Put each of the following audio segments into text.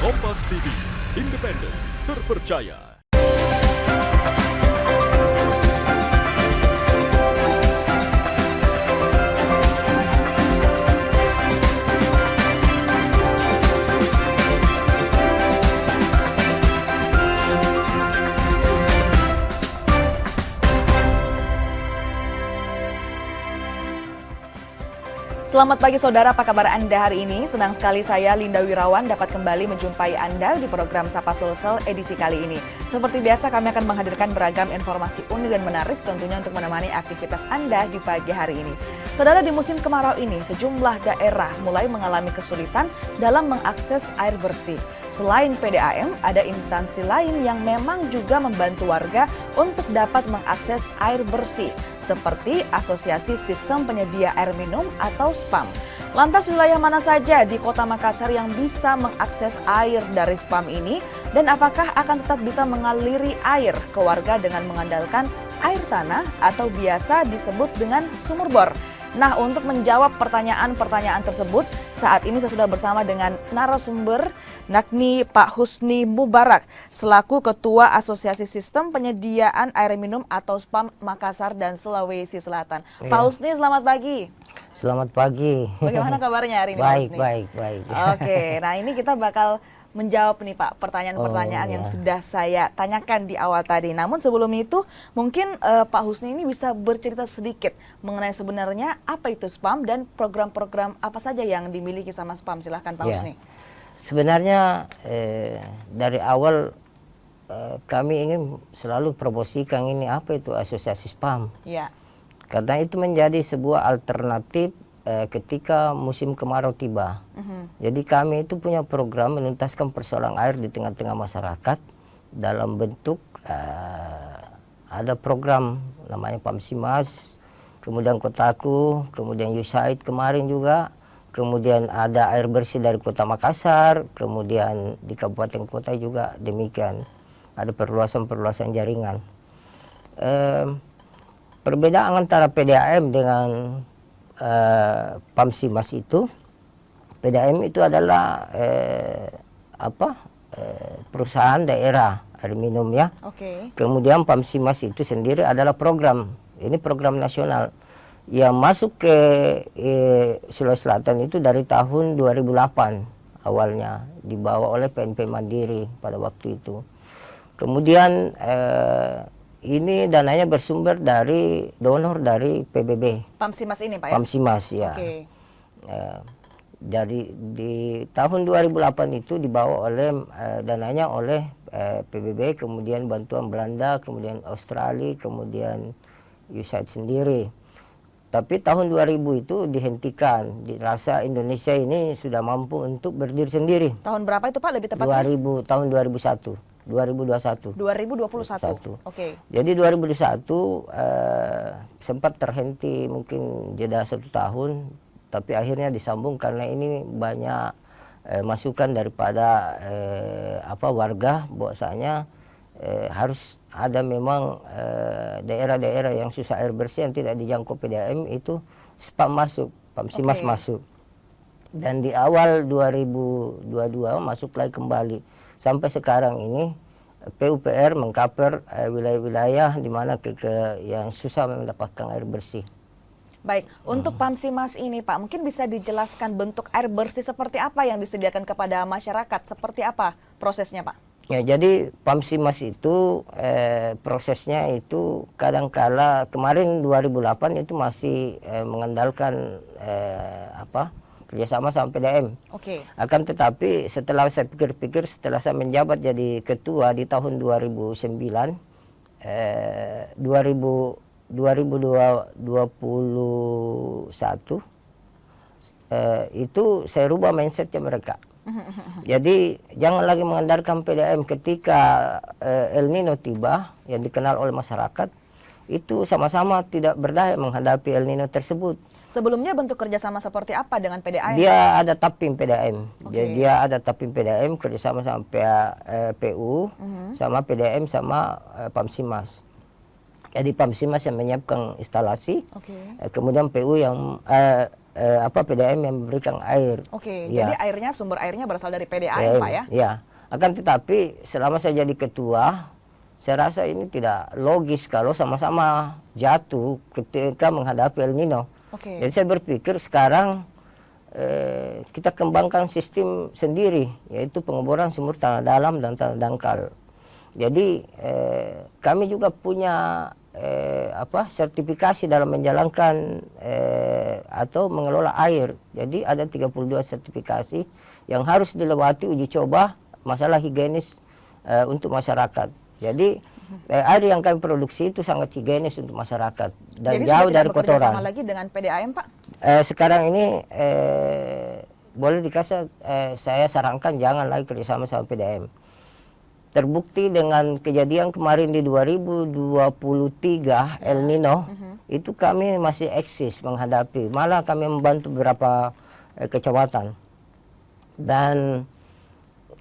Kompas TV, independen, terpercaya. Selamat pagi saudara, apa kabar Anda hari ini? Senang sekali saya Linda Wirawan dapat kembali menjumpai Anda di program Sapa Sulsel edisi kali ini. Seperti biasa kami akan menghadirkan beragam informasi unik dan menarik tentunya untuk menemani aktivitas Anda di pagi hari ini. Saudara, di musim kemarau ini sejumlah daerah mulai mengalami kesulitan dalam mengakses air bersih. Selain PDAM, ada instansi lain yang memang juga membantu warga untuk dapat mengakses air bersih, seperti Asosiasi Sistem Penyedia Air Minum atau SPAM. Lantas wilayah mana saja di Kota Makassar yang bisa mengakses air dari SPAM ini, dan apakah akan tetap bisa mengaliri air ke warga dengan mengandalkan air tanah atau biasa disebut dengan sumur bor? Nah, untuk menjawab pertanyaan-pertanyaan tersebut, saat ini saya sudah bersama dengan narasumber, yakni Pak Husni Mubarak, selaku Ketua Asosiasi Sistem Penyediaan Air Minum atau SPAM Makassar dan Sulawesi Selatan. Ya. Pak Husni, selamat pagi. Selamat pagi. Bagaimana kabarnya hari ini, baik, Pak Husni? Baik. Oke, nah ini kita bakal menjawab nih Pak pertanyaan-pertanyaan yang sudah saya tanyakan di awal tadi. Namun sebelum itu mungkin Pak Husni ini bisa bercerita sedikit mengenai sebenarnya apa itu SPAM dan program-program apa saja yang dimiliki sama SPAM. Silahkan Pak Husni. Sebenarnya dari awal kami ingin selalu promosikan ini apa itu asosiasi SPAM. Ya. Karena itu menjadi sebuah alternatif ketika musim kemarau tiba. Jadi kami itu punya program menuntaskan persoalan air di tengah-tengah masyarakat dalam bentuk ada program namanya PAMSIMAS, kemudian Kotaku, kemudian USAID kemarin juga, kemudian ada air bersih dari Kota Makassar, kemudian di kabupaten kota juga demikian. Ada perluasan jaringan. Perbedaan antara PDAM dengan PAMSIMAS itu, PDAM itu adalah perusahaan daerah air minum ya. Kemudian PAMSIMAS itu sendiri adalah program, ini program nasional yang masuk ke Sulawesi Selatan itu dari tahun 2008 awalnya, dibawa oleh PNP Mandiri pada waktu itu. Kemudian ini dananya bersumber dari donor dari PBB. PAMSIMAS ini Pak ya? PAMSIMAS ya. Jadi di tahun 2008 itu dibawa oleh dananya oleh PBB, kemudian bantuan Belanda, kemudian Australia, kemudian USAID sendiri. Tapi tahun 2000 itu dihentikan, dirasa Indonesia ini sudah mampu untuk berdiri sendiri. Tahun berapa itu Pak lebih tepatnya? Tahun 2001. 2021. Oke. Jadi 2021 sempat terhenti, mungkin jeda 1 tahun, tapi akhirnya disambung karena ini banyak masukan daripada warga bahwasanya harus ada memang daerah-daerah yang susah air bersih yang tidak dijangkau PDAM itu SPAM masuk, PAMSIMAS masuk. Dan di awal 2022 masuk lagi kembali. Sampai sekarang ini PUPR mengcover wilayah-wilayah di mana yang susah mendapatkan air bersih. Baik, untuk PAMSIMAS ini Pak, mungkin bisa dijelaskan bentuk air bersih seperti apa yang disediakan kepada masyarakat? Seperti apa prosesnya Pak? Ya, jadi PAMSIMAS itu prosesnya itu kadangkala kemarin 2008 itu masih mengandalkan kerjasama sama PDAM. Akan tetapi setelah saya pikir-pikir, setelah saya menjabat jadi ketua di tahun 2009, 2021 itu saya rubah mindsetnya mereka. Jadi jangan lagi mengandalkan PDAM ketika El Nino tiba yang dikenal oleh masyarakat, itu sama-sama tidak berdaya menghadapi El Nino tersebut. Sebelumnya bentuk kerjasama seperti apa dengan PDAM? Dia ada tapim PDAM. Dia ada tapim PDAM kerjasama sama PU, sama PDAM sama PAMSIMAS. Jadi PAMSIMAS yang menyiapkan instalasi, kemudian PU yang PDAM yang memberikan air. Oke, Ya. jadi sumber airnya berasal dari PDAM, Pak ya? Ya, akan tetapi selama saya jadi ketua, saya rasa ini tidak logis kalau sama-sama jatuh ketika menghadapi El Nino. Oke. Jadi saya berpikir sekarang kita kembangkan sistem sendiri, yaitu pengeboran sumur tanah dalam dan tanah dangkal. Jadi kami juga punya sertifikasi dalam menjalankan atau mengelola air. Jadi ada 32 sertifikasi yang harus dilewati uji coba masalah higienis untuk masyarakat. Jadi air yang kami produksi itu sangat higienis untuk masyarakat dan Jadi jauh sudah dari tidak bekerja kotoran. sama lagi dengan PDAM, Pak? Sekarang ini boleh dikasih saya sarankan jangan lagi kerjasama sama PDAM. Terbukti dengan kejadian kemarin di 2023 El Nino, itu kami masih eksis menghadapi. Malah kami membantu beberapa kecamatan. Dan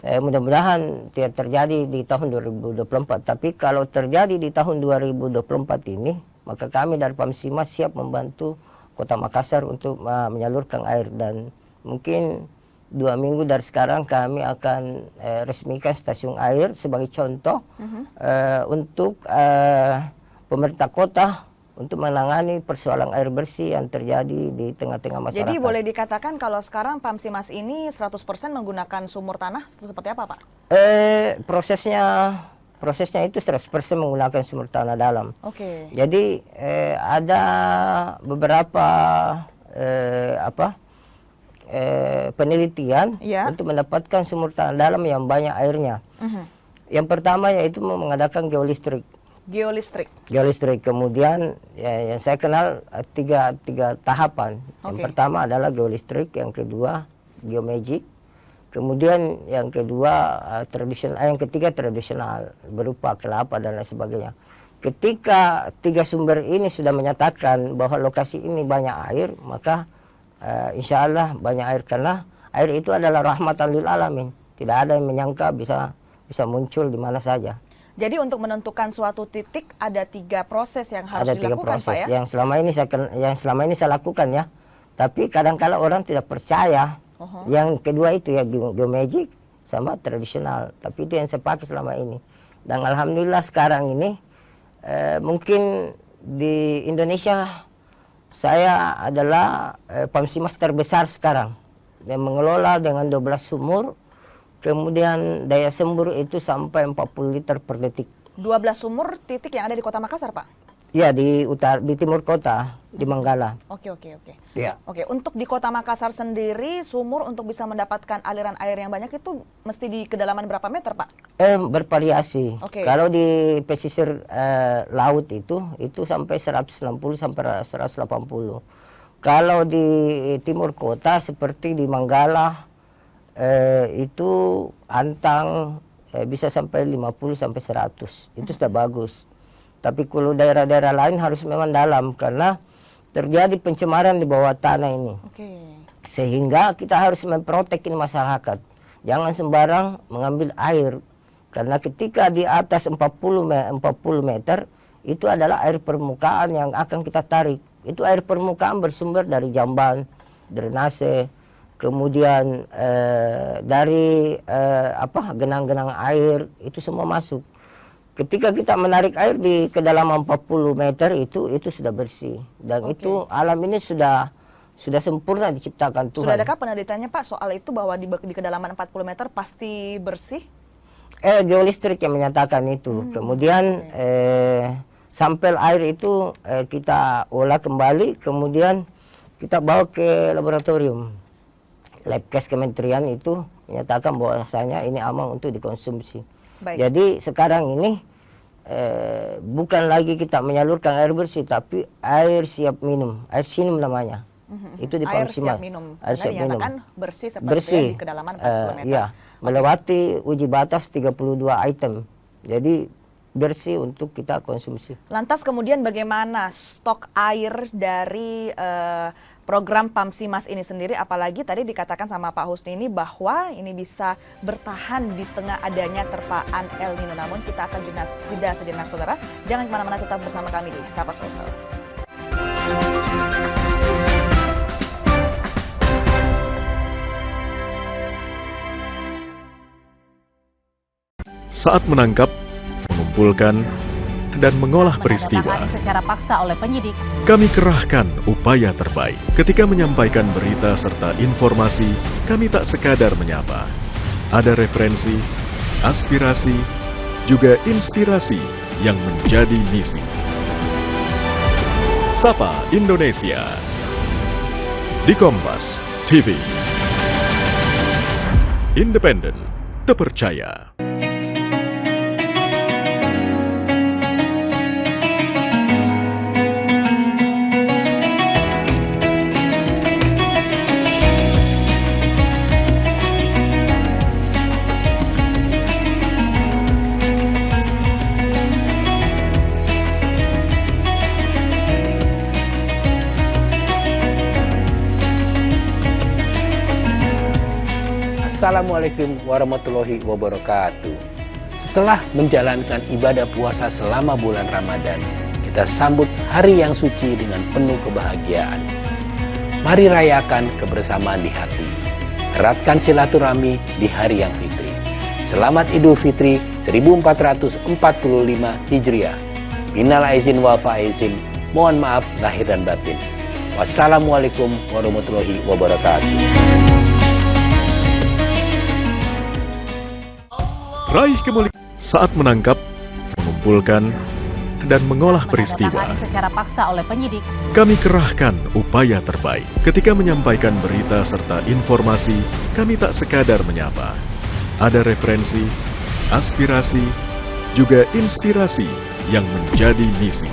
mudah-mudahan tidak terjadi di tahun 2024. Tapi kalau terjadi di tahun 2024 ini, maka kami dari Pamsimas siap membantu Kota Makassar untuk menyalurkan air. Dan mungkin 2 minggu dari sekarang kami akan resmikan stasiun air sebagai contoh untuk pemerintah kota untuk menangani persoalan air bersih yang terjadi di tengah-tengah masyarakat. Jadi boleh dikatakan kalau sekarang Pamsimas ini 100% menggunakan sumur tanah seperti apa, Pak? Prosesnya itu 100% menggunakan sumur tanah dalam. Oke. Jadi ada beberapa penelitian untuk mendapatkan sumur tanah dalam yang banyak airnya. Yang pertama yaitu mengadakan geolistrik. Geolistrik. Kemudian yang saya kenal tiga tahapan. Yang pertama adalah geolistrik, yang kedua geomagic, kemudian yang ketiga tradisional berupa kelapa dan lain sebagainya. Ketika 3 sumber ini sudah menyatakan bahwa lokasi ini banyak air, maka insya Allah banyak air, karena air itu adalah rahmatan lil alamin. Tidak ada yang menyangka bisa muncul di mana saja. Jadi untuk menentukan suatu titik ada 3 proses yang harus dilakukan, Pak ya? Yang selama ini saya lakukan ya. Tapi kadang-kala orang tidak percaya. Yang kedua itu ya geomagic sama tradisional. Tapi itu yang saya pakai selama ini. Dan alhamdulillah sekarang ini mungkin di Indonesia saya adalah Pamsimas terbesar sekarang yang mengelola dengan 12 sumur, kemudian daya sembur itu sampai 40 liter per detik. 12 sumur titik yang ada di Kota Makassar, Pak? Ya, di timur kota, di Manggala. Oke. Ya. Oke, untuk di Kota Makassar sendiri sumur untuk bisa mendapatkan aliran air yang banyak itu mesti di kedalaman berapa meter, Pak? Bervariasi. Kalau di pesisir laut itu sampai 160 sampai 180. Kalau di timur kota seperti di Manggala itu antang bisa sampai 50 sampai 100. Itu sudah bagus. Tapi kalau daerah-daerah lain harus memang dalam, karena terjadi pencemaran di bawah tanah ini. Sehingga kita harus memprotek masyarakat. Jangan sembarang mengambil air. Karena ketika di atas 40 meter, itu adalah air permukaan yang akan kita tarik. Itu air permukaan bersumber dari jamban, drainase, kemudian dari genang-genang air, itu semua masuk. Ketika kita menarik air di kedalaman 40 meter itu sudah bersih. Dan itu alam ini sudah sempurna diciptakan Tuhan. Sudah adakah penelitiannya, Pak, soal itu bahwa di kedalaman 40 meter pasti bersih? Geolistrik yang menyatakan itu. Kemudian sampel air itu kita olah kembali, kemudian kita bawa ke laboratorium. Labkes Kementerian itu menyatakan bahwasanya ini aman untuk dikonsumsi. Jadi sekarang ini bukan lagi kita menyalurkan air bersih, tapi air siap minum, air sinum namanya. Itu di Pamsimas. Air siap minum. Air siap minum. Bersih seperti di kedalaman 40 meter. Iya, melewati uji batas 32 item. Jadi bersih untuk kita konsumsi. Lantas kemudian bagaimana stok air dari program Pamsimas ini sendiri, apalagi tadi dikatakan sama Pak Husni ini bahwa ini bisa bertahan di tengah adanya terpaan El Nino. Namun kita akan jeda sejenak, saudara. Jangan kemana-mana, tetap bersama kami di Sapa Sosial. saat menangkap, mengumpulkan, dan mengolah peristiwa. Secara paksa oleh penyidik. Kami kerahkan upaya terbaik. Ketika menyampaikan berita serta informasi, kami tak sekadar menyapa. Ada referensi, aspirasi, juga inspirasi yang menjadi misi. Sapa Indonesia di Kompas TV. Independen, terpercaya. Assalamualaikum warahmatullahi wabarakatuh. Setelah menjalankan ibadah puasa selama bulan Ramadan, kita sambut hari yang suci dengan penuh kebahagiaan. Mari rayakan kebersamaan di hati. Eratkan silaturahmi di hari yang fitri. Selamat Idul Fitri 1445 Hijriah. Minal aizin wal faizin. Mohon maaf lahir dan batin. Wassalamualaikum warahmatullahi wabarakatuh. Raih kemuliaan saat menangkap, mengumpulkan, dan mengolah peristiwa. Secara paksa oleh penyidik. Kami kerahkan upaya terbaik. Ketika menyampaikan berita serta informasi, kami tak sekadar menyapa. Ada referensi, aspirasi, juga inspirasi yang menjadi misi.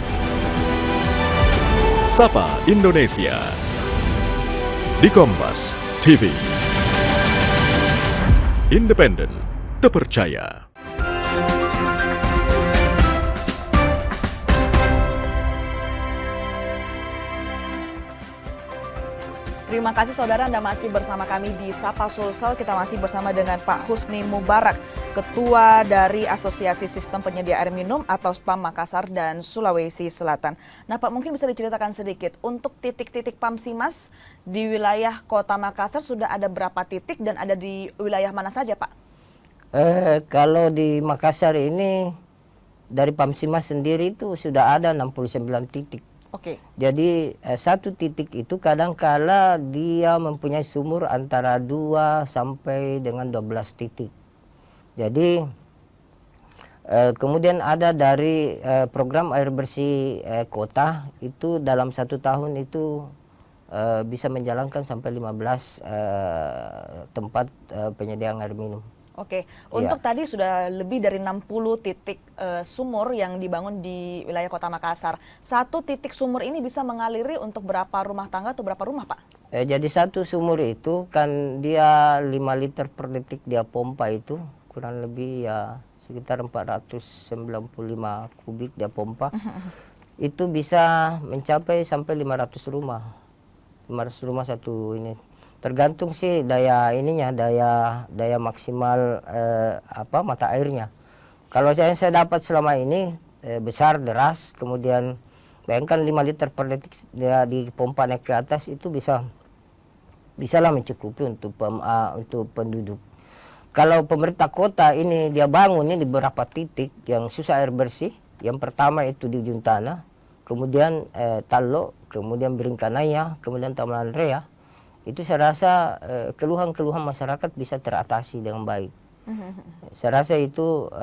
Sapa Indonesia di Kompas TV. Independen, terpercaya. Terima kasih saudara, Anda masih bersama kami di Sapa Sulsel. Kita masih bersama dengan Pak Husni Mubarak, Ketua dari Asosiasi Sistem Penyedia Air Minum atau SPAM Makassar dan Sulawesi Selatan. Nah Pak, mungkin bisa diceritakan sedikit untuk titik-titik Pamsimas di wilayah Kota Makassar sudah ada berapa titik dan ada di wilayah mana saja Pak? Kalau di Makassar ini dari Pamsimas sendiri itu sudah ada 69 titik. Oke. Jadi satu titik itu kadang-kala dia mempunyai sumur antara 2 sampai dengan 12 titik. Jadi kemudian ada dari program air bersih kota itu dalam 1 tahun itu bisa menjalankan sampai 15 tempat penyediaan air minum. Oke, untuk tadi sudah lebih dari 60 titik sumur yang dibangun di wilayah Kota Makassar. Satu titik sumur ini bisa mengaliri untuk berapa rumah tangga atau berapa rumah, Pak? Jadi satu sumur itu kan dia 5 liter per detik dia pompa itu, kurang lebih ya sekitar 495 kubik dia pompa. Itu bisa mencapai sampai 500 rumah. 500 rumah satu ini. Tergantung sih daya ininya, daya maksimal mata airnya. Kalau saya dapat selama ini besar deras, kemudian bayangkan 5 liter per detik dia dipompa naik ke atas itu bisalah mencukupi untuk penduduk. Kalau pemerintah kota ini dia bangun ini di beberapa titik yang susah air bersih. Yang pertama itu di Ujung Tanah, kemudian Tallo, kemudian Beringkanaya, kemudian Taman Rea. Itu saya rasa keluhan-keluhan masyarakat bisa teratasi dengan baik. Saya rasa itu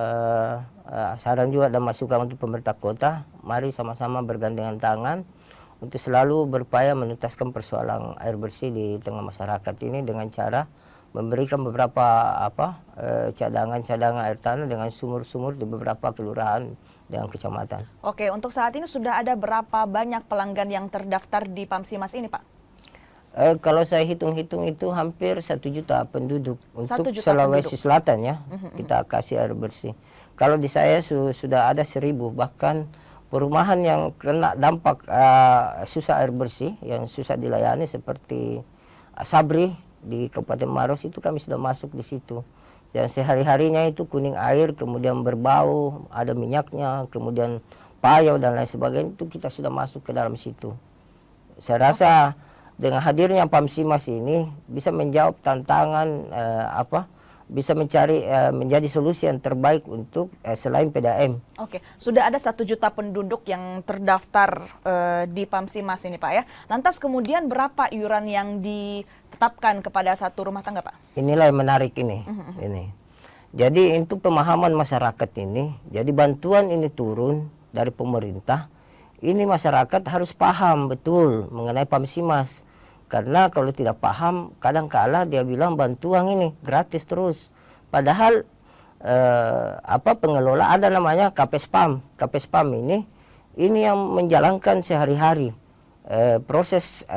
saran juga dan masukan untuk pemerintah kota, mari sama-sama bergandengan tangan untuk selalu berupaya menuntaskan persoalan air bersih di tengah masyarakat ini dengan cara memberikan beberapa cadangan-cadangan air tanah dengan sumur-sumur di beberapa kelurahan dan kecamatan. Oke, untuk saat ini sudah ada berapa banyak pelanggan yang terdaftar di Pamsimas ini, Pak? Kalau saya hitung-hitung itu hampir 1 juta penduduk untuk 1 juta Sulawesi penduduk. Selatan ya, kita kasih air bersih. Kalau di saya sudah ada 1000, bahkan perumahan yang kena dampak susah air bersih, yang susah dilayani seperti Sabri di Kabupaten Maros itu kami sudah masuk di situ. Dan sehari-harinya itu kuning air, kemudian berbau, ada minyaknya, kemudian payau dan lain sebagainya, itu kita sudah masuk ke dalam situ. Saya rasa dengan hadirnya Pamsimas ini bisa menjawab tantangan bisa mencari menjadi solusi yang terbaik untuk selain PDAM. Oke, sudah ada 1 juta penduduk yang terdaftar di Pamsimas ini Pak ya. Lantas kemudian berapa iuran yang ditetapkan kepada satu rumah tangga Pak? Inilah yang menarik ini. Jadi untuk pemahaman masyarakat ini, jadi bantuan ini turun dari pemerintah, ini masyarakat harus paham betul mengenai Pamsimas. Karena kalau tidak paham, kadang-kala dia bilang bantuan ini gratis terus. Padahal pengelola ada namanya KPSPAM. KPSPAM ini yang menjalankan sehari-hari proses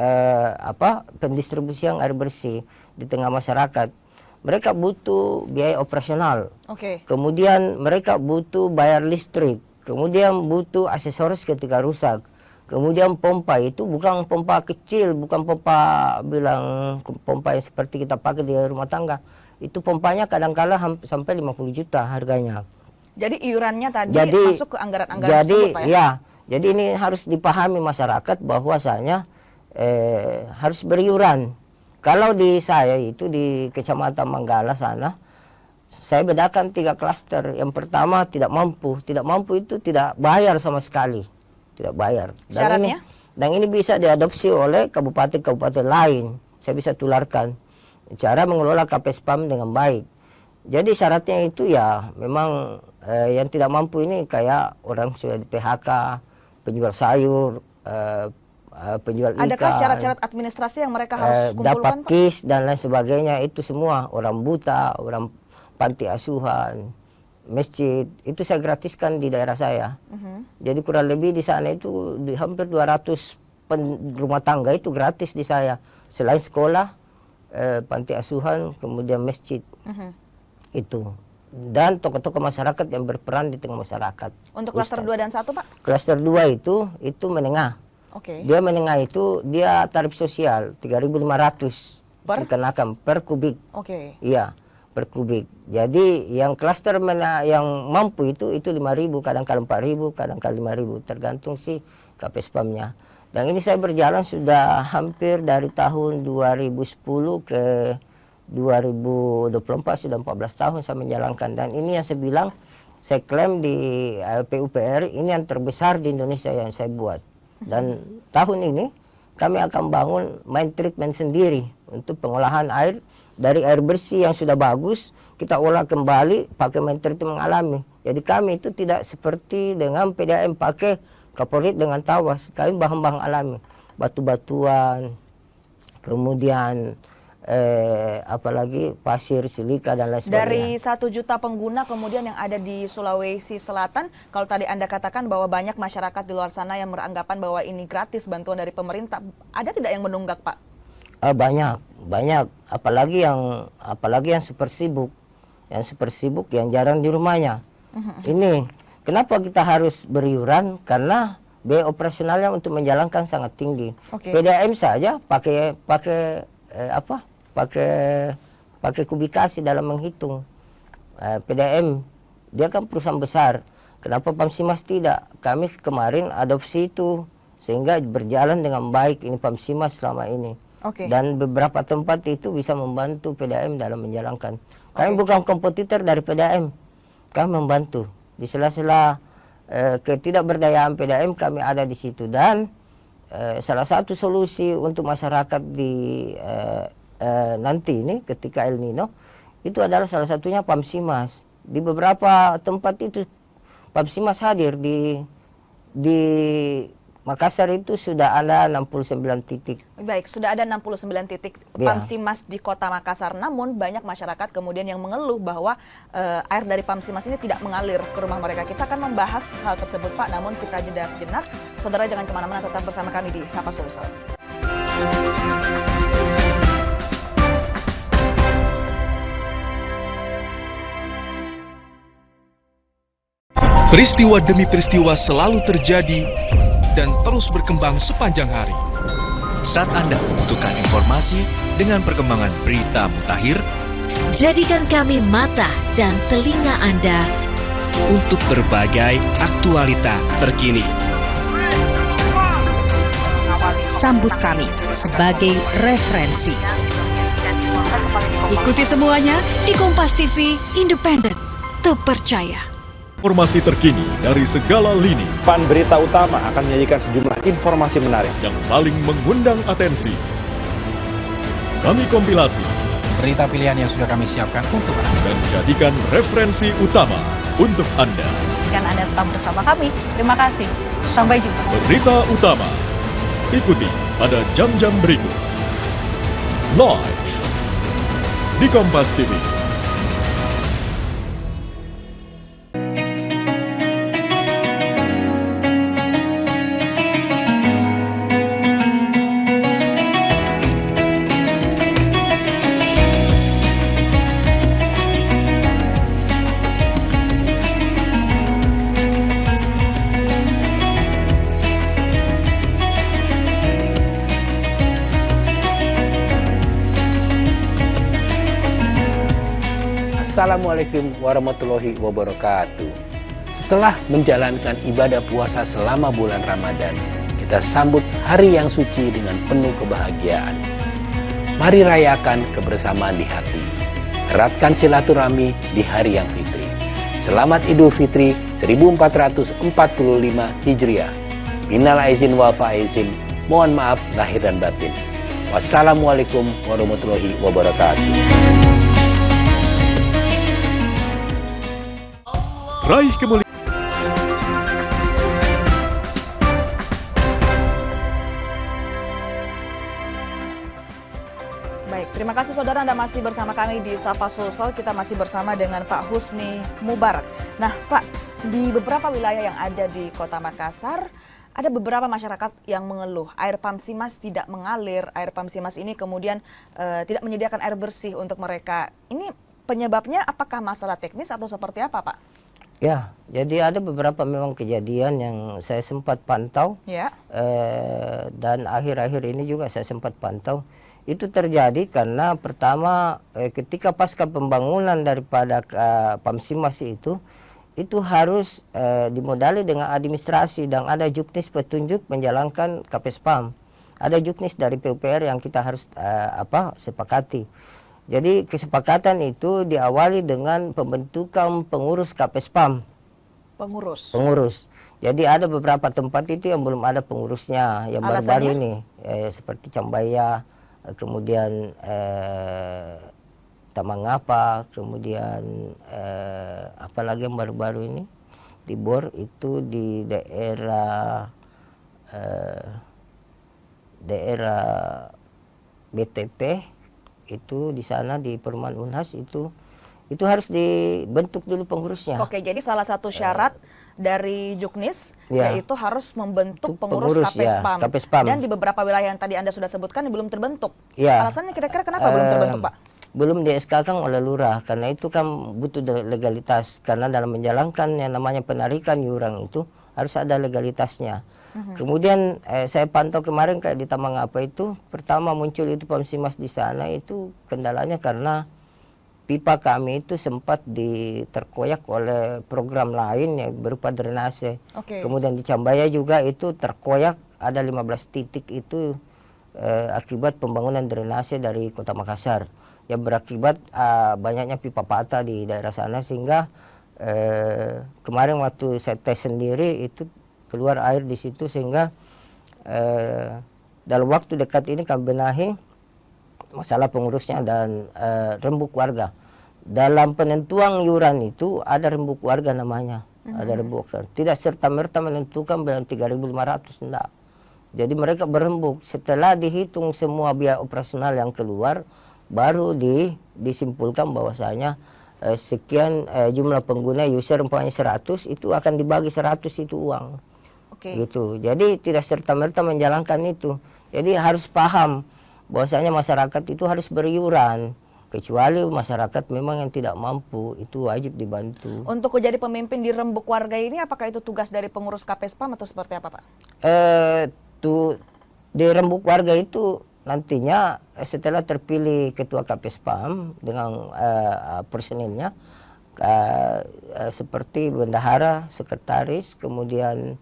pendistribusian air bersih di tengah masyarakat. Mereka butuh biaya operasional. Kemudian mereka butuh bayar listrik. Kemudian butuh aksesoris ketika rusak. Kemudian pompa itu bukan pompa kecil, bukan pompa pompa yang seperti kita pakai di rumah tangga. Itu pompanya kadang-kala sampai 50 juta harganya. Jadi iurannya tadi masuk ke anggaran-anggaran tersebut Pak ya? Ya, jadi ini harus dipahami masyarakat bahwasanya harus beriuran. Kalau di saya itu di Kecamatan Manggala sana, saya bedakan 3 klaster. Yang pertama tidak mampu itu tidak bayar sama sekali. Tidak bayar. Syaratnya? Dan ini bisa diadopsi oleh kabupaten-kabupaten lain. Saya bisa tularkan cara mengelola KPSPAM dengan baik. Jadi syaratnya itu ya memang yang tidak mampu ini kayak orang sudah di PHK, penjual sayur, penjual ikan. Adakah syarat-syarat administrasi yang mereka harus kumpulkan dapat Pak? KIS dan lain sebagainya, itu semua. Orang buta, orang panti asuhan, masjid, itu saya gratiskan di daerah saya. Jadi kurang lebih di sana itu hampir 200 rumah tangga itu gratis di saya. Selain sekolah, panti asuhan, kemudian masjid. Itu. Dan tokoh-tokoh masyarakat yang berperan di tengah masyarakat. Untuk klaster 2 dan 1 Pak? Klaster 2 itu menengah. Dia menengah itu dia tarif sosial 3.500 dikenakan per kubik. Iya, per kubik. Jadi yang klaster yang mampu itu 5.000, kadang-kadang 4.000, kadang-kadang 5.000, tergantung sih KPSPAM-nya. Dan ini saya berjalan sudah hampir dari tahun 2010 ke 2024, sudah 14 tahun saya menjalankan. Dan ini yang saya bilang, saya klaim di PUPR ini yang terbesar di Indonesia yang saya buat. Dan tahun ini kami akan bangun main treatment sendiri untuk pengolahan air dari air bersih yang sudah bagus, kita olah kembali pakai main treatment alami. Jadi kami itu tidak seperti dengan PDAM pakai kaporit dengan tawas. Kami bahan-bahan alami, batu-batuan, kemudian apalagi pasir, silika dan lain sebagainya. Dari 1 juta pengguna kemudian yang ada di Sulawesi Selatan, kalau tadi Anda katakan bahwa banyak masyarakat di luar sana yang beranggapan bahwa ini gratis bantuan dari pemerintah, ada tidak yang menunggak Pak? Banyak, apalagi yang super sibuk, yang jarang di rumahnya. Ini kenapa kita harus beriuran? Karena biaya operasionalnya untuk menjalankan sangat tinggi. PDAM saja pakai kubikasi dalam menghitung. PDAM dia kan perusahaan besar. Kenapa Pamsimas tidak? Kami kemarin adopsi itu sehingga berjalan dengan baik ini Pamsimas selama ini. Dan beberapa tempat itu bisa membantu PDAM dalam menjalankan. Kami bukan kompetitor dari PDAM. Kami membantu di sela-sela ketidakberdayaan PDAM, kami ada di situ. Dan salah satu solusi untuk masyarakat di nanti ini ketika El Nino itu adalah salah satunya Pamsimas. Di beberapa tempat itu Pamsimas hadir. Di Makassar itu sudah ada 69 titik. Baik, sudah ada 69 titik Pamsimas di kota Makassar. Namun banyak masyarakat kemudian yang mengeluh bahwa air dari Pamsimas ini tidak mengalir ke rumah mereka. Kita akan membahas hal tersebut Pak, namun kita jeda sejenak. Saudara jangan kemana-mana, tetap bersama kami di Sapa Sulsel. Peristiwa demi peristiwa selalu terjadi dan terus berkembang sepanjang hari. Saat Anda membutuhkan informasi dengan perkembangan berita mutakhir, jadikan kami mata dan telinga Anda untuk berbagai aktualita terkini. Sambut kami sebagai referensi. Ikuti semuanya di Kompas TV, independen, terpercaya. Informasi terkini dari segala lini Pan Berita Utama akan menyajikan sejumlah informasi menarik yang paling mengundang atensi. Kami kompilasi berita pilihan yang sudah kami siapkan untuk Anda dan jadikan referensi utama untuk Anda. Jika Anda tetap bersama kami, terima kasih. Sampai jumpa. Berita utama ikuti pada jam-jam berikut. Live di Kompas TV. Assalamualaikum warahmatullahi wabarakatuh. Setelah menjalankan ibadah puasa selama bulan Ramadan, kita sambut hari yang suci dengan penuh kebahagiaan. Mari rayakan kebersamaan di hati. Eratkan silaturahmi di hari yang fitri. Selamat Idul Fitri 1445 Hijriah. Minal aizin wal faizin. Mohon maaf lahir dan batin. Wassalamualaikum warahmatullahi wabarakatuh. Raih kemuliaan. Baik, terima kasih saudara Anda masih bersama kami di Sapa Sulsel. Kita masih bersama dengan Pak Husni Mubarak. Nah Pak, di beberapa wilayah yang ada di Kota Makassar, ada beberapa masyarakat yang mengeluh air Pamsimas tidak mengalir, air Pamsimas ini kemudian tidak menyediakan air bersih untuk mereka. Ini penyebabnya apakah masalah teknis atau seperti apa Pak? Ya, jadi ada beberapa memang kejadian yang saya sempat pantau, ya. Dan akhir-akhir ini juga saya sempat pantau. Itu terjadi karena pertama ketika pasca pembangunan daripada Pamsimas itu harus dimodali dengan administrasi dan ada juknis petunjuk menjalankan KPSPAM. Ada juknis dari PUPR yang kita harus sepakati. Jadi kesepakatan itu diawali dengan pembentukan pengurus KPSPAM. Pengurus. Jadi ada beberapa tempat itu yang belum ada pengurusnya, yang baru-baru ini, seperti Cambaya, kemudian Tamangapa, kemudian apalagi yang baru-baru ini di Bor itu di daerah BTP. Itu di sana di Perumahan Unhas itu harus dibentuk dulu pengurusnya. Oke, jadi salah satu syarat dari Juknis yaitu harus membentuk pengurus KPSPAM. Dan di beberapa wilayah yang tadi Anda sudah sebutkan belum terbentuk. Ya. Alasannya kira-kira kenapa belum terbentuk, Pak? Belum di SK-kan oleh lurah karena itu kan butuh legalitas, karena dalam menjalankan yang namanya penarikan iuran itu harus ada legalitasnya. Kemudian saya pantau kemarin kayak di Tamangapa itu pertama muncul itu Pamsimas di sana itu kendalanya karena pipa kami itu sempat terkoyak oleh program lain yang berupa drainase. Kemudian di Cambaya juga itu terkoyak ada 15 titik itu akibat pembangunan drainase dari Kota Makassar yang berakibat banyaknya pipa patah di daerah sana sehingga kemarin waktu saya tes sendiri itu keluar air di situ sehingga dalam waktu dekat ini kami benahi masalah pengurusnya dan rembuk warga. Dalam penentuan iuran itu ada rembuk warga namanya, ada rembuk. Tidak serta-merta menentukan bilang 3.500 enggak. Jadi mereka berembuk setelah dihitung semua biaya operasional yang keluar baru disimpulkan bahwasanya sekian jumlah pengguna user umpamanya 100 itu akan dibagi 100 itu uang. Gitu. Jadi tidak serta-merta menjalankan itu. Jadi harus paham bahwasanya masyarakat itu harus beriuran. Kecuali masyarakat memang yang tidak mampu, itu wajib dibantu. Untuk menjadi pemimpin di rembuk warga ini apakah itu tugas dari pengurus KPSPAM atau seperti apa, Pak? Di rembuk warga itu nantinya setelah terpilih ketua KPSPAM dengan personilnya seperti bendahara, sekretaris, kemudian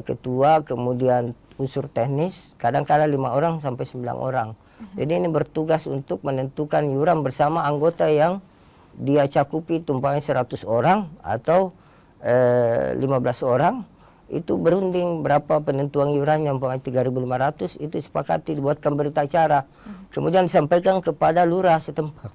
ketua, kemudian unsur teknis, kadang-kadang 5 orang sampai 9 orang. Jadi ini bertugas untuk menentukan iuran bersama anggota yang dia cakupi, umpamanya 100 orang atau 15 orang, itu berunding berapa penentuan iuran yang umpamanya 3.500, itu disepakati, dibuatkan berita acara, kemudian disampaikan kepada lurah setempat.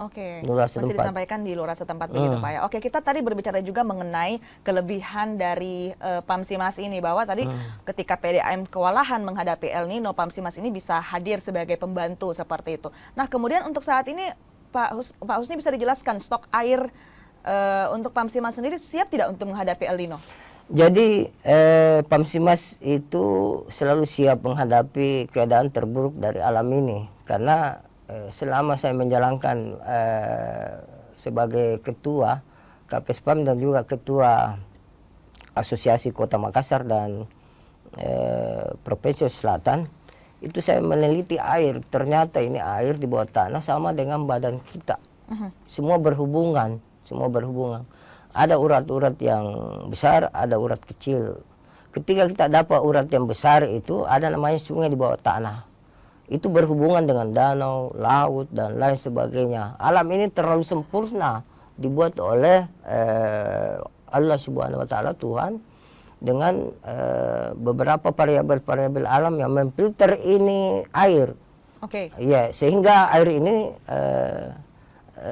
Oke, Lurah masih setempat. disampaikan di lurah setempat begitu Pak ya. Oke, kita tadi berbicara juga mengenai kelebihan dari Pamsimas ini, bahwa tadi ketika PDAM kewalahan menghadapi El Nino, Pamsimas ini bisa hadir sebagai pembantu seperti itu. Nah, kemudian untuk saat ini Pak Husni bisa dijelaskan stok air untuk Pamsimas sendiri siap tidak untuk menghadapi El Nino? Jadi Pamsimas itu selalu siap menghadapi keadaan terburuk dari alam ini, karena selama saya menjalankan sebagai ketua KPSPAM dan juga ketua Asosiasi Kota Makassar dan Provinsi Selatan, itu saya meneliti air. Ternyata ini air di bawah tanah sama dengan badan kita. Semua berhubungan, semua berhubungan. Ada urat-urat yang besar, ada urat kecil. Ketika kita dapat urat yang besar itu ada namanya sungai di bawah tanah. Itu berhubungan dengan danau, laut, dan lain sebagainya. Alam ini terlalu sempurna dibuat oleh Allah Subhanahu wa Ta'ala, Tuhan, dengan beberapa variabel-variabel alam yang memfilter ini air. Oke. Ya, sehingga air ini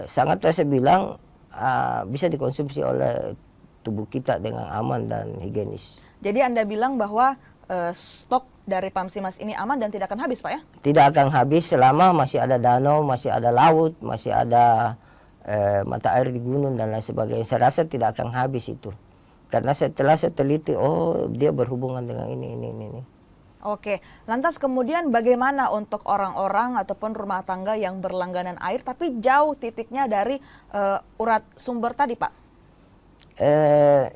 sangat saya bilang bisa dikonsumsi oleh tubuh kita dengan aman dan higienis. Jadi Anda bilang bahwa stok dari Pamsimas ini aman dan tidak akan habis, Pak ya? Tidak akan habis selama masih ada danau, masih ada laut, masih ada mata air di gunung dan lain sebagainya. Saya rasa tidak akan habis itu. Karena setelah saya teliti, oh dia berhubungan dengan ini. Oke, lantas kemudian bagaimana untuk orang-orang ataupun rumah tangga yang berlangganan air tapi jauh titiknya dari urat sumber tadi, Pak?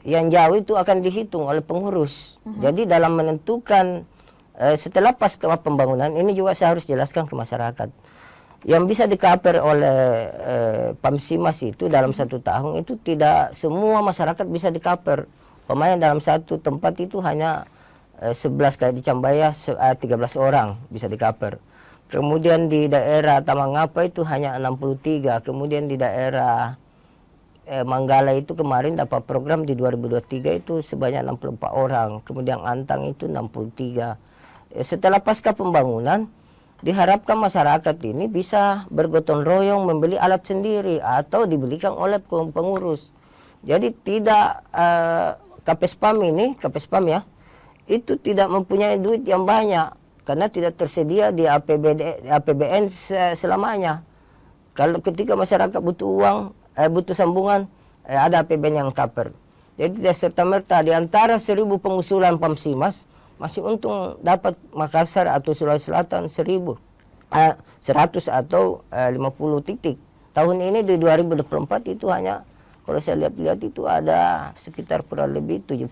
Yang jauh itu akan dihitung oleh pengurus. Jadi dalam menentukan setelah pasca pembangunan ini juga saya harus jelaskan ke masyarakat. Yang bisa di-cover oleh Pamsimas itu dalam 1 tahun itu tidak semua masyarakat bisa di-cover. Pemain dalam satu tempat itu hanya 11 kayak di Cambaya 13 orang bisa di-cover. Kemudian di daerah Tamangapa itu hanya 63. Kemudian di daerah Manggala itu kemarin dapat program di 2023 itu sebanyak 64 orang. Kemudian Antang itu 63. Setelah pasca pembangunan diharapkan masyarakat ini bisa bergotong royong membeli alat sendiri atau dibelikan oleh pengurus. Jadi tidak KPSPAM ya, itu tidak mempunyai duit yang banyak karena tidak tersedia di APBN selamanya. Kalau ketika masyarakat butuh uang, butuh sambungan, ada APBN yang cover. Jadi tidak serta-merta di antara 1000 pengusulan Pamsimas masih untung dapat Makassar atau Sulawesi Selatan 100 atau 50 titik. Tahun ini di 2024 itu hanya, kalau saya lihat-lihat itu ada sekitar kurang lebih 70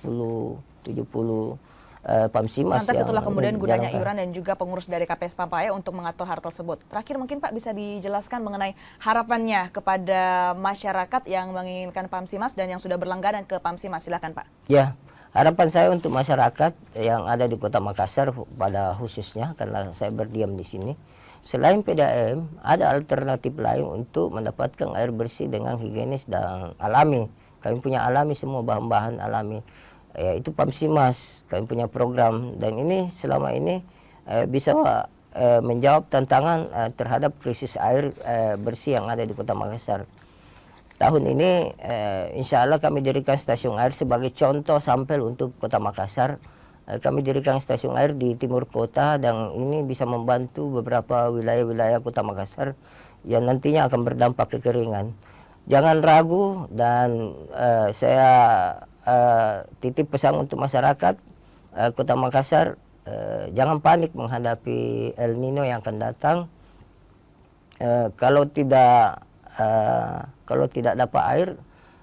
Pamsimas. Lantas itulah kemudian gunanya iuran dan juga pengurus dari KPSPAM Pak ya untuk mengatur hal tersebut. Terakhir mungkin Pak bisa dijelaskan mengenai harapannya kepada masyarakat yang menginginkan Pamsimas dan yang sudah berlangganan ke Pamsimas. Silakan Pak. Ya, harapan saya untuk masyarakat yang ada di Kota Makassar pada khususnya karena saya berdiam di sini. Selain PDAM, ada alternatif lain untuk mendapatkan air bersih dengan higienis dan alami. Kami punya alami semua bahan-bahan alami. Itu Pamsimas, kami punya program dan ini selama ini bisa menjawab tantangan terhadap krisis air bersih yang ada di Kota Makassar. Tahun ini insya Allah kami dirikan stasiun air sebagai contoh sampel untuk Kota Makassar. Kami dirikan stasiun air di timur kota dan ini bisa membantu beberapa wilayah-wilayah Kota Makassar yang nantinya akan berdampak kekeringan. Jangan ragu dan saya titip pesan untuk masyarakat Kota Makassar, jangan panik menghadapi El Nino yang akan datang. Kalau tidak dapat air,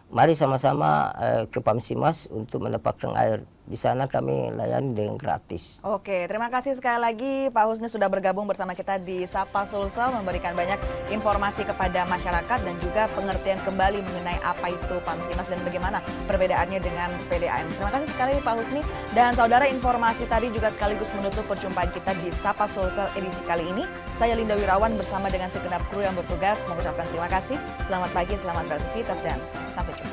mari sama-sama ke Pamsimas untuk mendapatkan air. Di sana kami layani dengan gratis. Oke, terima kasih sekali lagi Pak Husni sudah bergabung bersama kita di Sapa Sulsel, memberikan banyak informasi kepada masyarakat dan juga pengertian kembali mengenai apa itu Pamsimas dan bagaimana perbedaannya dengan PDAM. Terima kasih sekali Pak Husni. Dan saudara, informasi tadi juga sekaligus menutup perjumpaan kita di Sapa Sulsel edisi kali ini. Saya Linda Wirawan bersama dengan segenap kru yang bertugas mengucapkan terima kasih. Selamat pagi, selamat beraktivitas dan sampai jumpa.